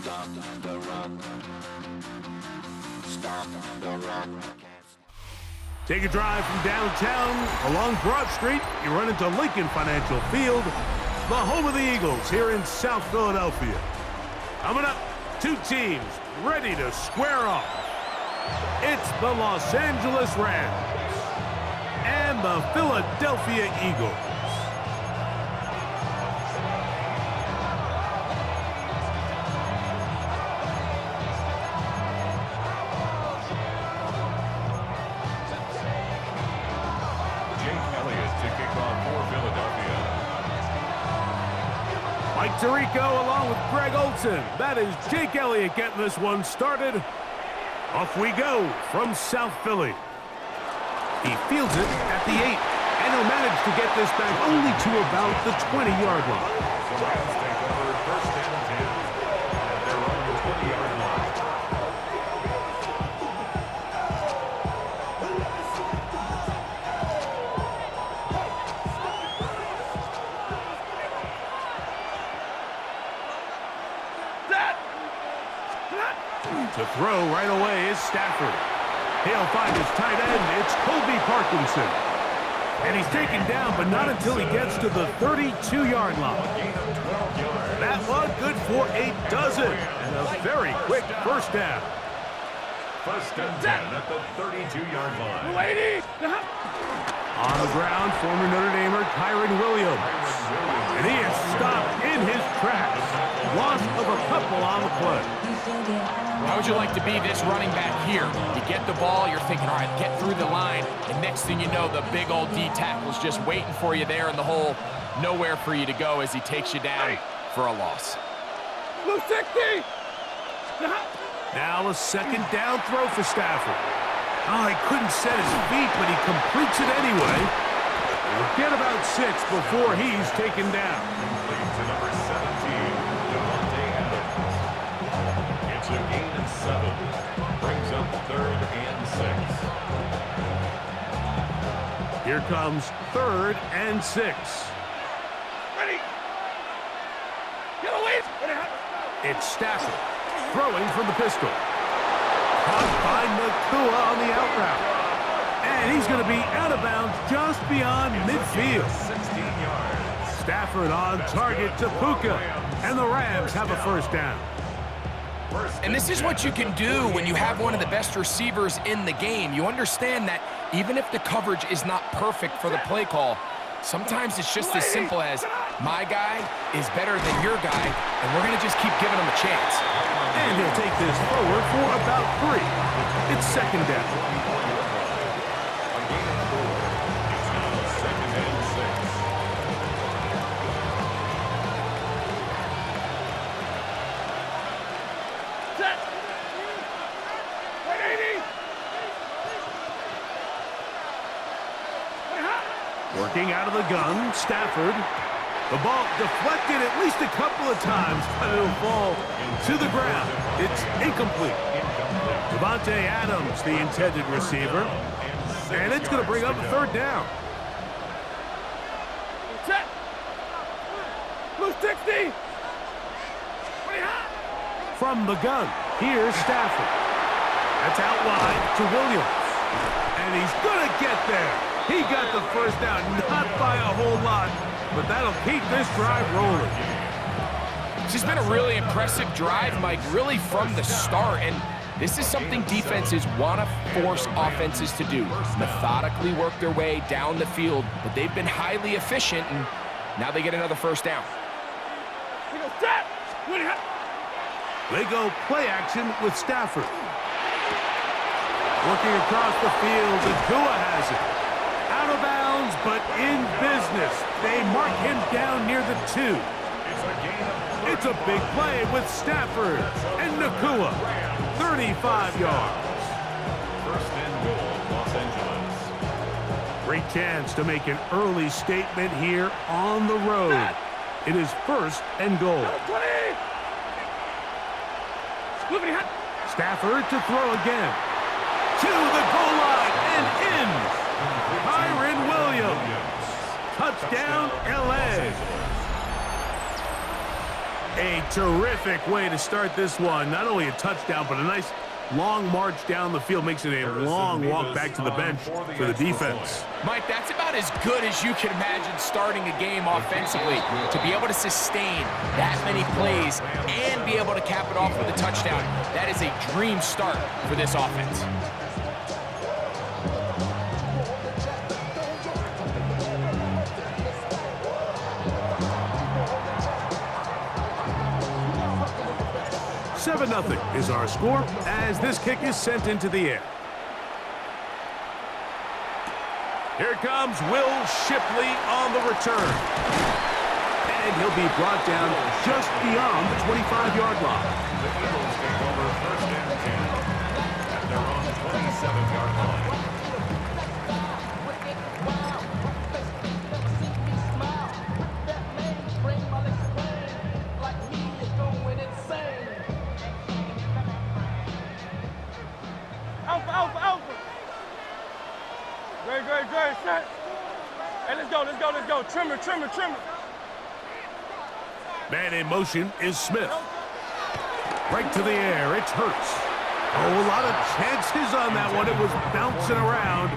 Stop the run. Stop the run. Take a drive from downtown along Broad Street. You run into Lincoln Financial Field, the home of the Eagles here in South Philadelphia. Coming up, two teams ready to square off. It's the Los Angeles Rams and the Philadelphia Eagles. Mike Tirico along with Greg Olson. That is Jake Elliott getting this one started. Off we go from South Philly. He fields it at the 8, and he'll manage to get this back only to about the 20-yard line. The Rams take over first and 10 at their own 20-yard line. To throw right away is Stafford. He'll find his tight end. It's Colby Parkinson. And he's taken down, but not until he gets to the 32-yard line. That one good for a dozen. And a very quick first down. First and 10 at the 32-yard line. On the ground, former Notre Damer Kyren Williams. And he is stopped in his tracks. Loss of a couple on the play. How would you like to be this running back here? You get the ball, you're thinking, all right, get through the line, and next thing you know, the big old D tackle's just waiting for you there in the hole. Nowhere for you to go as he takes you down for a loss. Now a second down throw for Stafford. Oh, he couldn't set his feet, but he completes it anyway. He'll get about 6 before he's taken down. Complete to number 17, It's a gain of 7. Brings up third and 6. Here comes third and 6. Ready. Get away. It's Stafford throwing from the pistol. Caught by Nakua on the out route. And he's going to be out of bounds just beyond midfield. 16 yards. Stafford on target to Puka. And the Rams have a first down. And this is what you can do when you have one of the best receivers in the game. You understand that even if the coverage is not perfect for the play call, sometimes it's just as simple as my guy is better than your guy, and we're going to just keep giving him a chance. And he'll take this forward for about 3. It's second down. A gain of 4. It's now second and 6. Set. 180. Working out of the gun, Stafford. The ball deflected at least a couple of times, but it'll fall to the ground. It's incomplete. Devontae Adams, the intended receiver. And it's going to bring up a third down. Set. Blue 60. From the gun, here's Stafford. That's out wide to Williams. And he's going to get there. He got the first down, not by a whole lot, but that'll keep this drive rolling. This has been a really impressive drive, Mike, really from the start. And this is something defenses want to force offenses to do. Methodically work their way down the field, but they've been highly efficient, and now they get another first down. They go play action with Stafford. Working across the field, Nakua has it. Out of bounds, but in business. They mark him down near the 2. It's a big play with Stafford and Nakua. 35 yards. First and goal, Los Angeles. Great chance to make an early statement here on the road. It is first and goal. Stafford to throw again. To the goal line and in. Kyren Williams. Touchdown, L.A. A terrific way to start this one. Not only a touchdown, but a nice long march down the field. Makes it a long walk back to the bench for the defense. Mike, that's about as good as you can imagine starting a game offensively. To be able to sustain that many plays and be able to cap it off with a touchdown, that is a dream start for this offense. Seven 0 is our score as this kick is sent into the air. Here comes Will Shipley on the return. And he'll be brought down just beyond the 25-yard line. The Eagles take over first and 10 at their own 27-yard line. Alpha. Great, set. Hey, let's go. Trimmer. Man in motion is Smith. Right to the air, it's Hurts. Oh, a lot of chances on that one. It was bouncing around,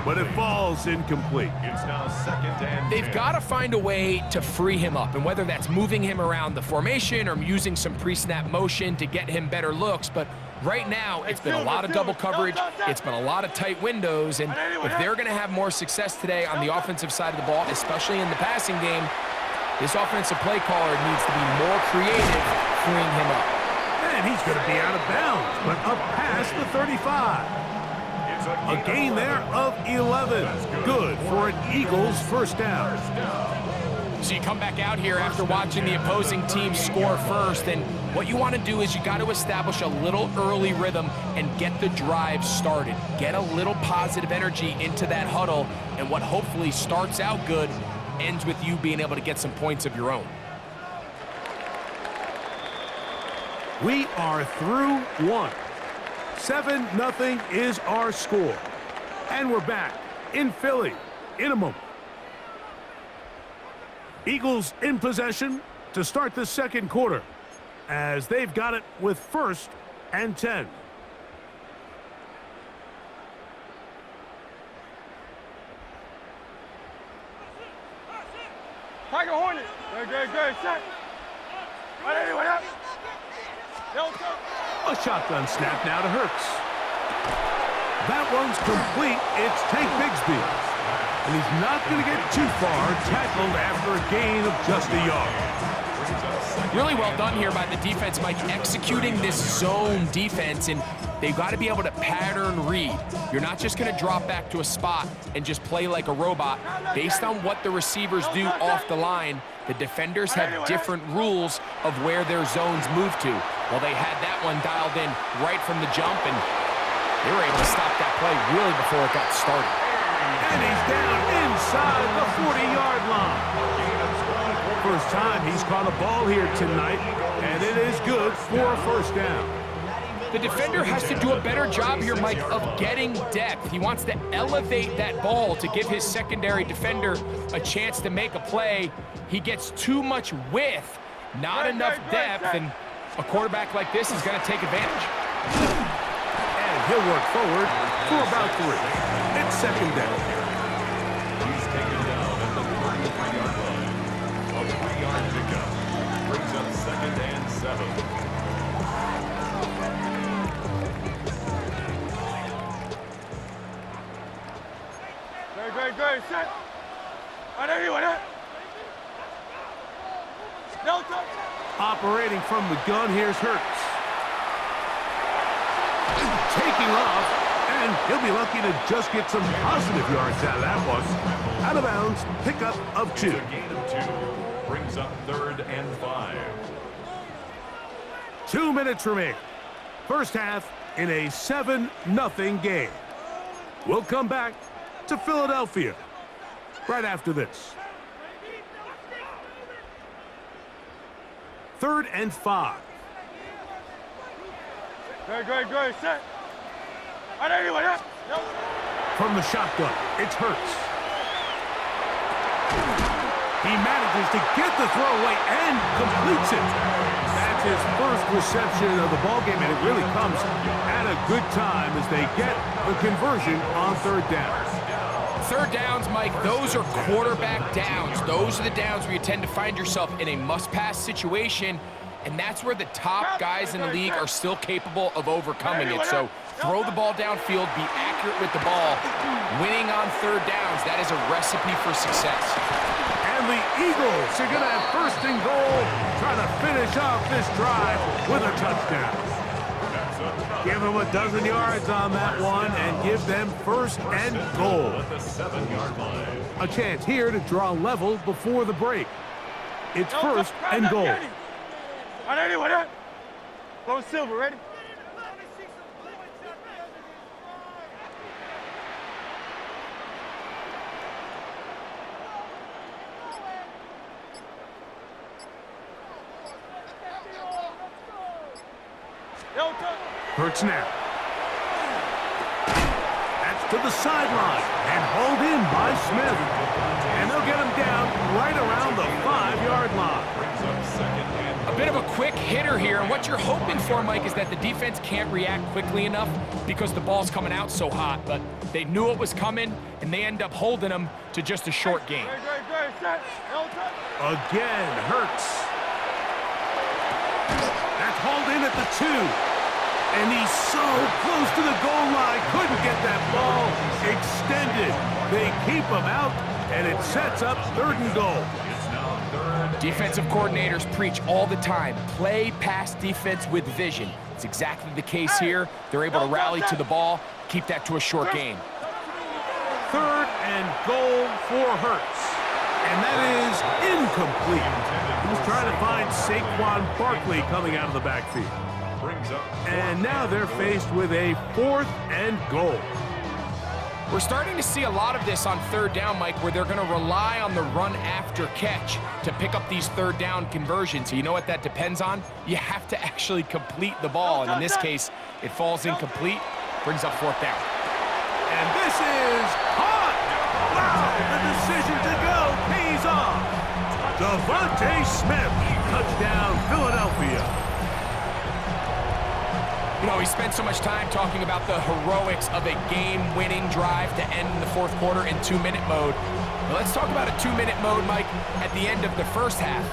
but it falls incomplete. It's now second and 10. They've got to find a way to free him up, and whether that's moving him around the formation or using some pre-snap motion to get him better looks, but right now, it's been a lot of double coverage. It's been a lot of tight windows, and if they're going to have more success today on the offensive side of the ball, especially in the passing game, this offensive play caller needs to be more creative freeing him up. And he's going to be out of bounds, but up past the 35. A gain there of 11. Good for an Eagles first down. So you come back out here after watching the opposing team score first, and what you want to do is you got to establish a little early rhythm and get the drive started. Get a little positive energy into that huddle, and what hopefully starts out good ends with you being able to get some points of your own. We are through one. 7-0 is our score. And we're back in Philly in a moment. Eagles in possession to start the second quarter as they've got it with first and 10. Tiger Hornet. Great, set. What up? A shotgun snap now to Hurts. That one's complete. It's Tank Bigsby. And he's not going to get too far, tackled after a gain of just a yard. Really well done here by the defense, Mike, executing this zone defense, and they've got to be able to pattern read. You're not just going to drop back to a spot and just play like a robot. Based on what the receivers do off the line, the defenders have different rules of where their zones move to. Well, they had that one dialed in right from the jump, and they were able to stop that play really before it got started. And he's down inside the 40-yard line. First time he's caught a ball here tonight, and it is good for a first down. The defender has to do a better job here, Mike, of getting depth. He wants to elevate that ball to give his secondary defender a chance to make a play. He gets too much width, not enough depth, and a quarterback like this is going to take advantage. And he'll work forward for about 3. It's second down. He's taken down at the 33-yard line. A 3-yard pickup brings up second and 7. Great, set. Operating from the gun, here's Hurts. Taking off, and he'll be lucky to just get some positive yards out of that one. Out of bounds, pickup of 2. A gain of 2 brings up third and 5. 2 minutes remain. First half in a 7-0 game. We'll come back to Philadelphia right after this. 3rd and 5. Great, set. From the shotgun, it's Hurts. He manages to get the throw away and completes it. That's his first reception of the ballgame, and it really comes at a good time as they get the conversion on third down. Third downs, Mike, those are quarterback downs. Those are the downs where you tend to find yourself in a must-pass situation, and that's where the top guys in the league are still capable of overcoming it. So throw the ball downfield, be accurate with the ball. Winning on third downs, that is a recipe for success. And the Eagles are going to have first and goal, trying to finish off this drive with a touchdown. Give them a dozen yards on that one and give them first and goal. At the 7-yard line. A chance here to draw level before the break. It's first and goal. On anyone, Go Silver, ready? Hurts now. That's to the sideline and hauled in by Smith. And they'll get him down right around the 5-yard line. A bit of a quick hitter here, and what you're hoping for, Mike, is that the defense can't react quickly enough because the ball's coming out so hot, but they knew it was coming, and they end up holding them to just a short gain. Again, Hurts. That's hauled in at the 2. And he's so close to the goal line, couldn't get that ball extended. They keep him out, and it sets up third and goal. Defensive coordinators preach all the time, play pass defense with vision. It's exactly the case here. They're able to rally to the ball, keep that to a short gain. Third and goal for Hurts. And that is incomplete. He was trying to find Saquon Barkley coming out of the backfield. And now they're faced with a fourth and goal. We're starting to see a lot of this on third down, Mike, where they're going to rely on the run after catch to pick up these third down conversions. So you know what that depends on? You have to actually complete the ball. And in this case, it falls incomplete, brings up fourth down. And this is caught. Wow, the decision to go pays off. Devontae Smith, touchdown Philadelphia. You know, he spent so much time talking about the heroics of a game-winning drive to end in the fourth quarter in 2-minute mode. Now let's talk about a 2-minute mode, Mike, at the end of the first half.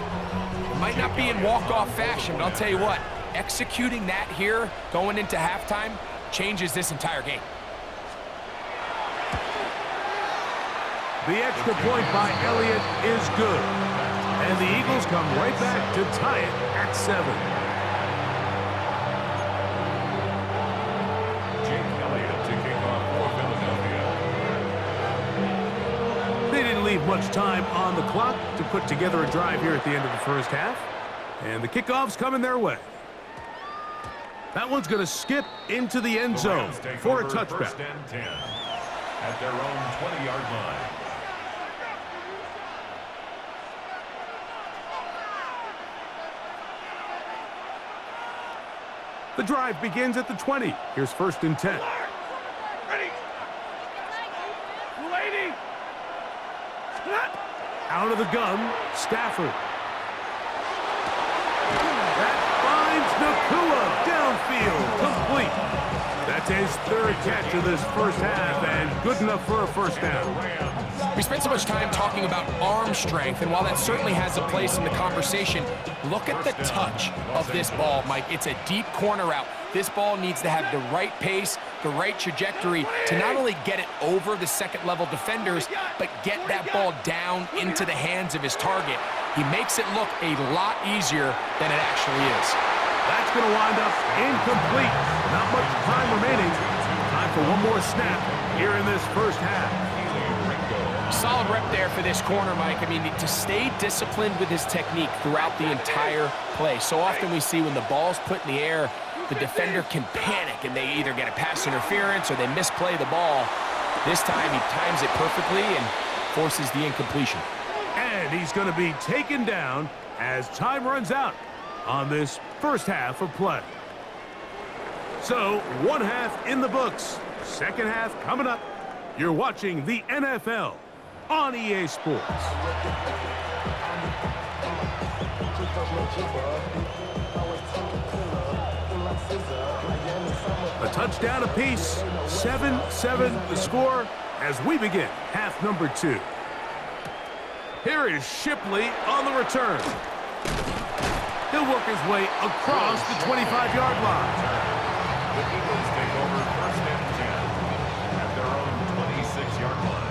It might not be in walk-off fashion, but I'll tell you what, executing that here, going into halftime, changes this entire game. The extra point by Elliott is good. And the Eagles come right back to tie it at 7. Leave much time on the clock to put together a drive here at the end of the first half. And the kickoff's coming their way. That one's going to skip into the end zone for a touchback. First and 10 at their own 20-yard line. The drive begins at the 20. Here's first and 10. Ready? Lady! Out of the gun, Stafford. That finds Nakua downfield, complete. That's his third catch of this first half, and good enough for a first down. We spent so much time talking about arm strength, and while that certainly has a place in the conversation, look at the touch of this ball, Mike. It's a deep corner route. This ball needs to have the right pace, the right trajectory to not only get it over the second-level defenders, but get that ball down into the hands of his target. He makes it look a lot easier than it actually is. That's going to wind up incomplete. Not much time remaining. Time for one more snap here in this first half. Solid rep there for this corner, Mike. I mean, to stay disciplined with his technique throughout the entire play. So often we see when the ball's put in the air, the defender can panic and they either get a pass interference or they misplay the ball. This time he times it perfectly and forces the incompletion. And he's going to be taken down as time runs out on this first half of play. So, one half in the books. Second half coming up. You're watching the NFL on EA Sports. A touchdown apiece, 7-7 the score as we begin half number 2. Here is Shipley on the return. He'll work his way across the 25-yard line. The Eagles take over 1st and 10 at their own 26-yard line.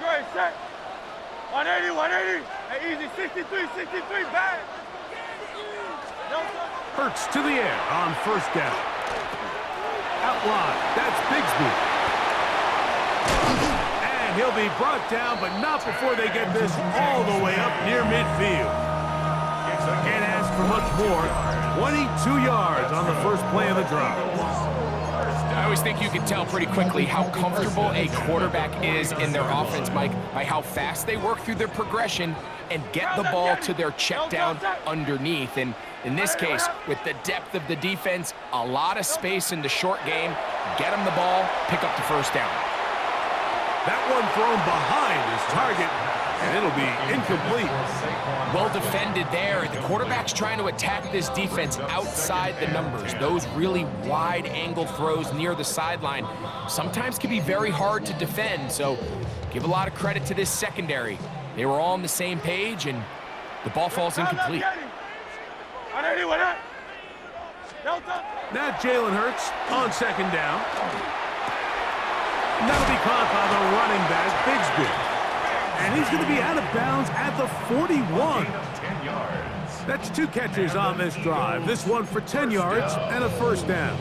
Great, set. 180. Hey, easy, 63, back. Hurts to the air on 1st down. Outline, that's Bigsby. And he'll be brought down, but not before they get this all the way up near midfield. Can't ask for much more. 22 yards on the first play of the drive. I always think you can tell pretty quickly how comfortable a quarterback is in their offense, Mike, by how fast they work through their progression and get the ball to their check down underneath. And in this case, with the depth of the defense, a lot of space in the short game, get them the ball, pick up the 1st down. That one thrown behind his target, and it'll be incomplete. Well defended there. The quarterback's trying to attack this defense outside the numbers. Those really wide angle throws near the sideline sometimes can be very hard to defend, so give a lot of credit to this secondary. They were all on the same page, and the ball falls incomplete. Now Jalen Hurts on 2nd down. And that'll be caught by the running back, Bigsby. And he's going to be out of bounds at the 41. 10 yards. That's 2 catches on this drive. This one for 10 yards and a 1st down.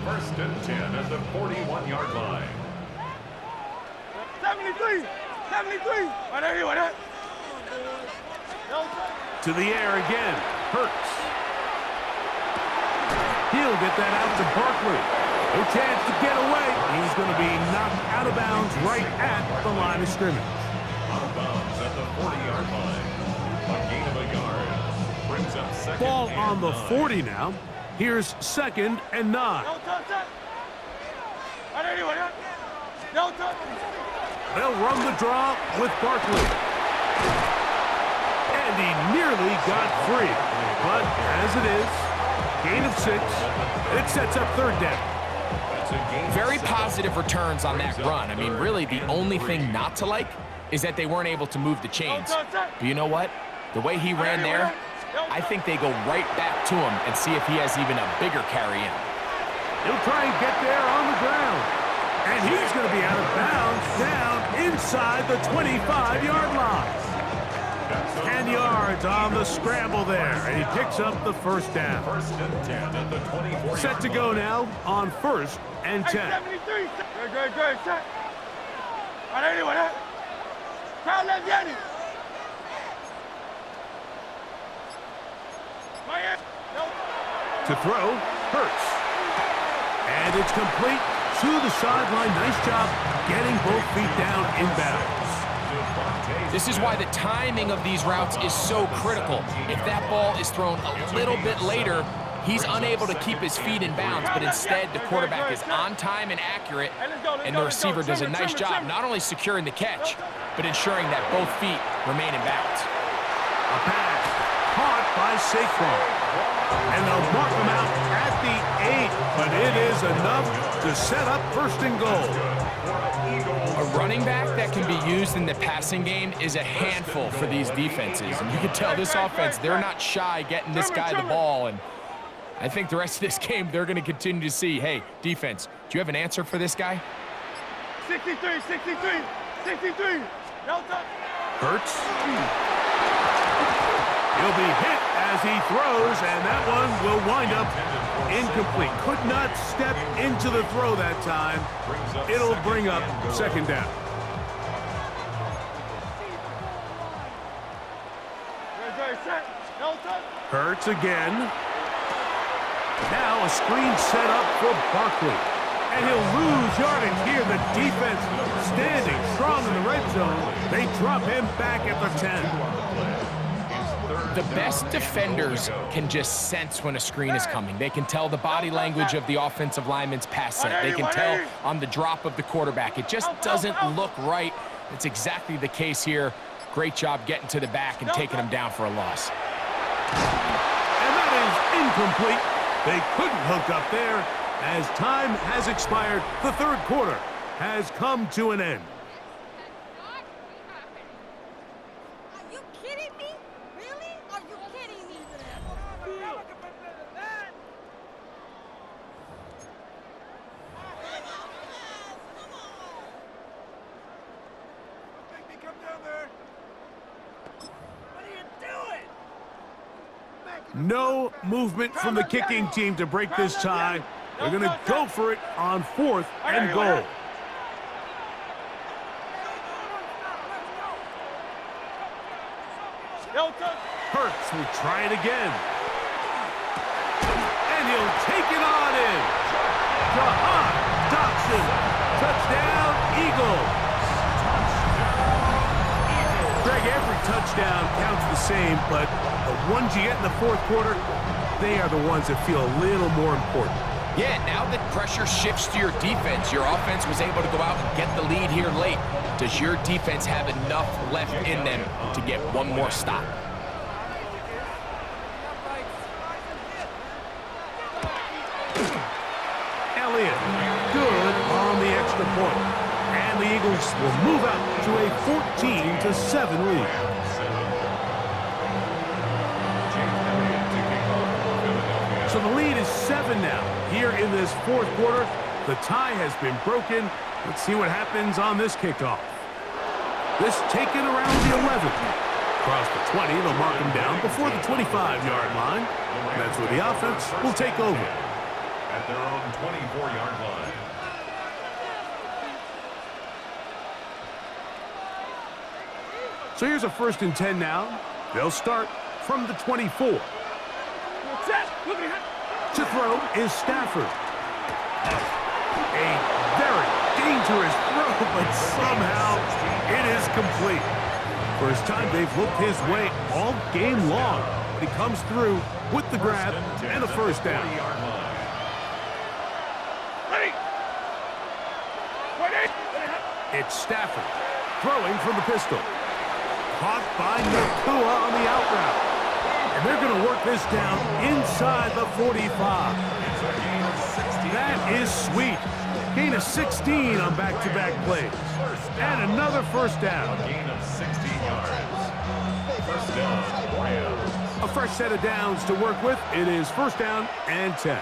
1st and 10 at the 41-yard line. 73. 180. To the air again. Hurts. He'll get that out to Barkley. No chance to get away. He's going to be knocked out of bounds right at the line of scrimmage. Out of bounds at the 40-yard line. A gain of a yard. Brings up 2nd Ball and on the 9. 40 now. Here's 2nd and 9. They'll run the draw with Barkley. And he nearly got free. But as it is, gain of 6. It sets up 3rd down. Very positive returns on that run. I mean, really, the only thing not to like is that they weren't able to move the chains. But you know what? The way he ran there, I think they go right back to him and see if he has even a bigger carry in. He'll try and get there on the ground. And he's going to be out of bounds down inside the 25-yard line. 10 yards on the scramble there. And he picks up the 1st down. 1st and 10 at the 24. Set to go now on 1st and 10. 73. Great, set. 180. Crowd left, Yanni. To throw, Hurts. And it's complete to the sideline. Nice job getting both feet down inbounds. This is why the timing of these routes is so critical. If that ball is thrown a little bit later, he's unable to keep his feet in bounds, but instead the quarterback is on time and accurate, and the receiver does a nice job not only securing the catch, but ensuring that both feet remain in bounds. A pass caught by Saquon. And they'll mark him out at the 8, but it is enough to set up 1st and goal. A running back that can be used in the passing game is a handful for these defenses. And you can tell this offense, they're not shy getting this guy the ball. And I think the rest of this game, they're going to continue to see, hey, defense, do you have an answer for this guy? 63. Hurts. He'll be hit as he throws, and that one will wind up incomplete. Could not step into the throw that time. It'll bring up 2nd down. Hurts again. Now a screen set up for Barkley. And he'll lose yardage here. The defense standing strong in the red zone. They drop him back at the 10. The best defenders can just sense when a screen is coming. They can tell the body language of the offensive lineman's pass set. They can tell on the drop of the quarterback. It just doesn't look right. It's exactly the case here. Great job getting to the back and taking him down for a loss. And that is incomplete. They couldn't hook up there. As time has expired, the third quarter has come to an end. Are you kidding me? Really? Are you kidding me? Make me come down there. What are you doing? No movement from the kicking team to break this tie. They're going to go for it on 4th and goal. Hurts will try it again. And he'll take it on in. Jahan Dotson. Touchdown, Eagles. Greg, every touchdown counts the same, but the ones you get in the fourth quarter, they are the ones that feel a little more important. Yeah, now that pressure shifts to your defense, your offense was able to go out and get the lead here late. Does your defense have enough left in them to get one more stop? Elliott, good on the extra point. And the Eagles will move out to a 14-7 lead. So the lead is 7 now. Here in this fourth quarter, the tie has been broken. Let's see what happens on this kickoff. This taken around the 11. Across the 20, they'll mark him down before the 25-yard line. That's where the offense will take over. At their own 24-yard line. So here's a 1st and 10 now. They'll start from the 24. To throw is Stafford. A very dangerous throw, but somehow it is complete. First time they've looked his way all game long. He comes through with the grab and a first down. It's Stafford throwing from the pistol. Caught by Nakua on the out route. And they're going to work this down inside the 45. That is sweet. Gain of 16 on back-to-back plays. And another first down. Gain of 16 yards. First down, Rams. A fresh set of downs to work with. It is first down and 10.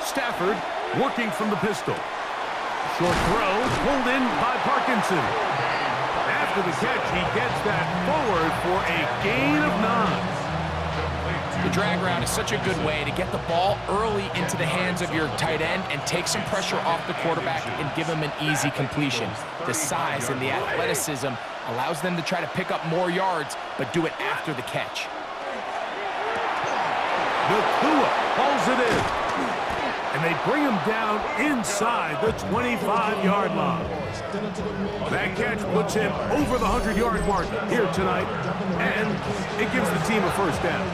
Stafford working from the pistol. Short throw pulled in by Parkinson. After the catch, he gets that forward for a gain of 9. The drag route is such a good way to get the ball early into the hands of your tight end and take some pressure off the quarterback and give him an easy completion. The size and the athleticism allows them to try to pick up more yards, but do it after the catch. Nakua hauls it in. And they bring him down inside the 25-yard line. That catch puts him over the 100-yard mark here tonight, and it gives the team a first down.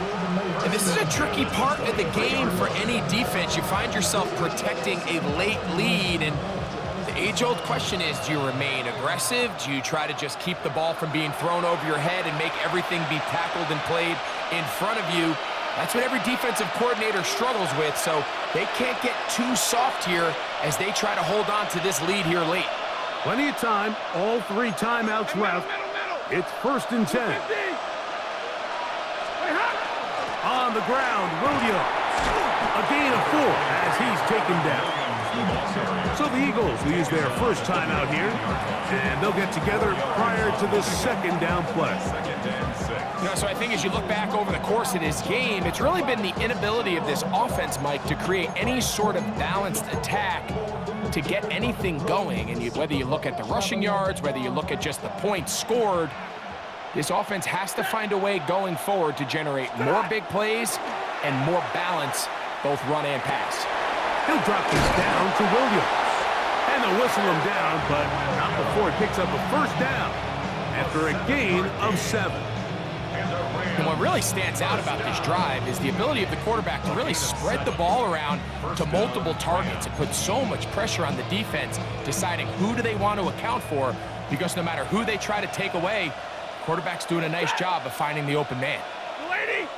And this is a tricky part of the game for any defense. You find yourself protecting a late lead, and the age-old question is, do you remain aggressive? Do you try to just keep the ball from being thrown over your head and make everything be tackled and played in front of you? That's what every defensive coordinator struggles with, so they can't get too soft here as they try to hold on to this lead here late. Plenty of time, all 3 timeouts left. It's first and 10. On the ground, Williams. A gain of 4 as he's taken down. So the Eagles will use their first timeout here, and they'll get together prior to the second down play. You know, so I think as you look back over the course of this game, it's really been the inability of this offense, Mike, to create any sort of balanced attack to get anything going. And whether you look at the rushing yards, whether you look at just the points scored, this offense has to find a way going forward to generate more big plays and more balance both run and pass. He'll drop this down to Williams. And they'll whistle him down, but not before he picks up a first down after a gain of 7. And what really stands out about this drive is the ability of the quarterback to really spread the ball around to multiple targets. It puts so much pressure on the defense, deciding who do they want to account for, because no matter who they try to take away, quarterback's doing a nice job of finding the open man. Lady!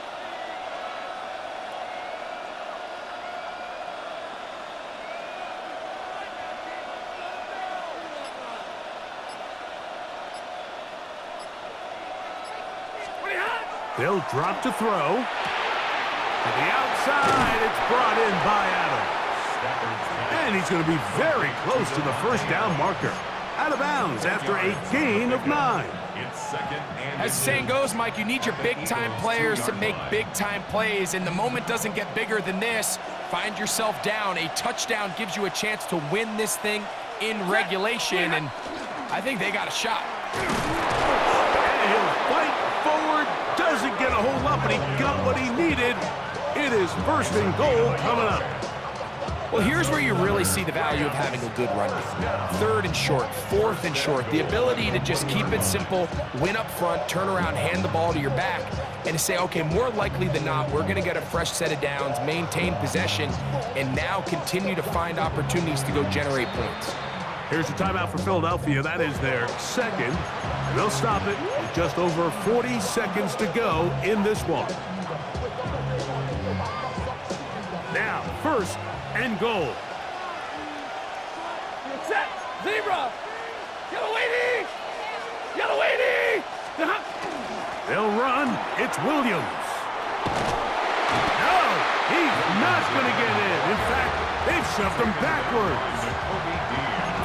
They'll drop to throw. To the outside, it's brought in by Adams. And he's going to be very close to the first down marker. Out of bounds after a gain of 9. As the saying goes, Mike, you need your big-time players to make big-time plays, and the moment doesn't get bigger than this. Find yourself down. A touchdown gives you a chance to win this thing in regulation, and I think they got a shot. And he'll fight forward, doesn't get a hold up, and he got what he needed. It is first and goal coming up. Well, here's where you really see the value of having a good run game. 3rd and short, 4th and short, the ability to just keep it simple, win up front, turn around, hand the ball to your back, and to say, okay, more likely than not, we're going to get a fresh set of downs, maintain possession, and now continue to find opportunities to go generate points. Here's the timeout for Philadelphia. That is their second. And they'll stop it with just over 40 seconds to go in this one. Now, first and goal. Set! Zebra! Yellow lady! Yellow lady! They'll run. It's Williams. No, he's not going to get in. In fact, they've shoved him backwards.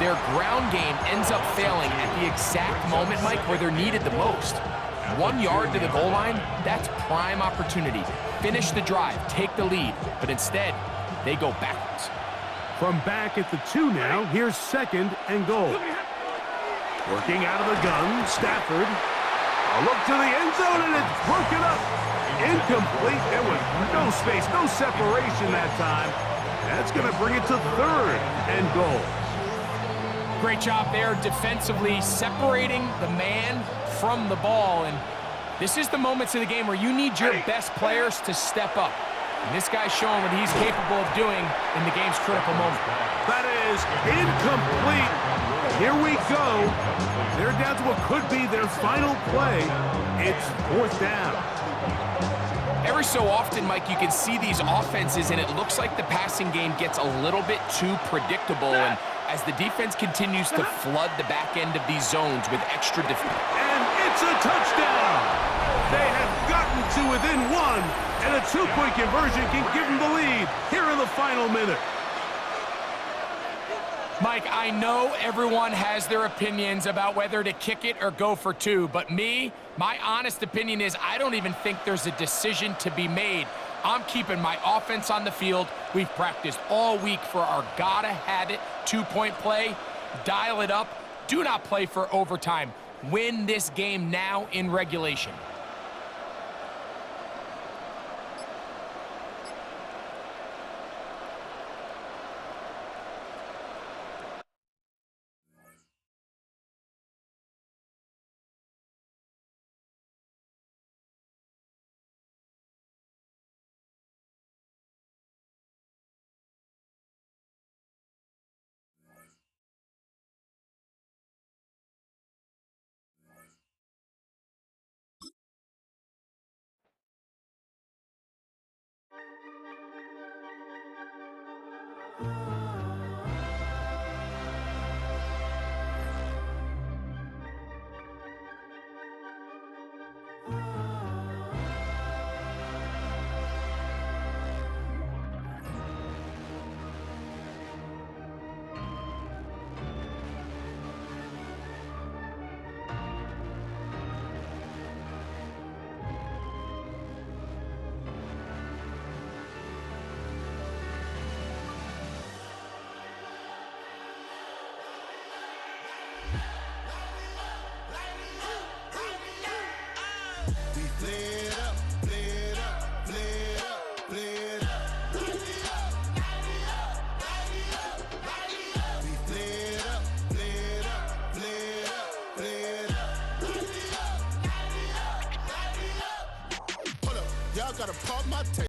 Their ground game ends up failing at the exact moment, Mike, where they're needed the most. 1 yard to the goal line, that's prime opportunity. Finish the drive, take the lead, but instead, they go backwards. From back at the 2 now, here's second and goal. Working out of the gun, Stafford. A look to the end zone, and it's broken up. Incomplete. There was no space, no separation that time. That's going to bring it to 3rd and goal. Great job there defensively, separating the man from the ball. And this is the moments of the game where you need your best players to step up. And this guy's showing what he's capable of doing in the game's critical moment. That is incomplete. Here we go. They're down to what could be their final play. It's 4th down. Every so often, Mike, you can see these offenses, and it looks like the passing game gets a little bit too predictable. And as the defense continues to flood the back end of these zones with extra defense. And it's a touchdown. They have gotten to within 1, and a 2-point conversion can give them the lead here in the final minute. Mike, I know everyone has their opinions about whether to kick it or go for 2, but my honest opinion is I don't even think there's a decision to be made. I'm keeping my offense on the field. We've practiced all week for our gotta-have-it 2-point play. Dial it up. Do not play for overtime. Win this game now in regulation. my tape.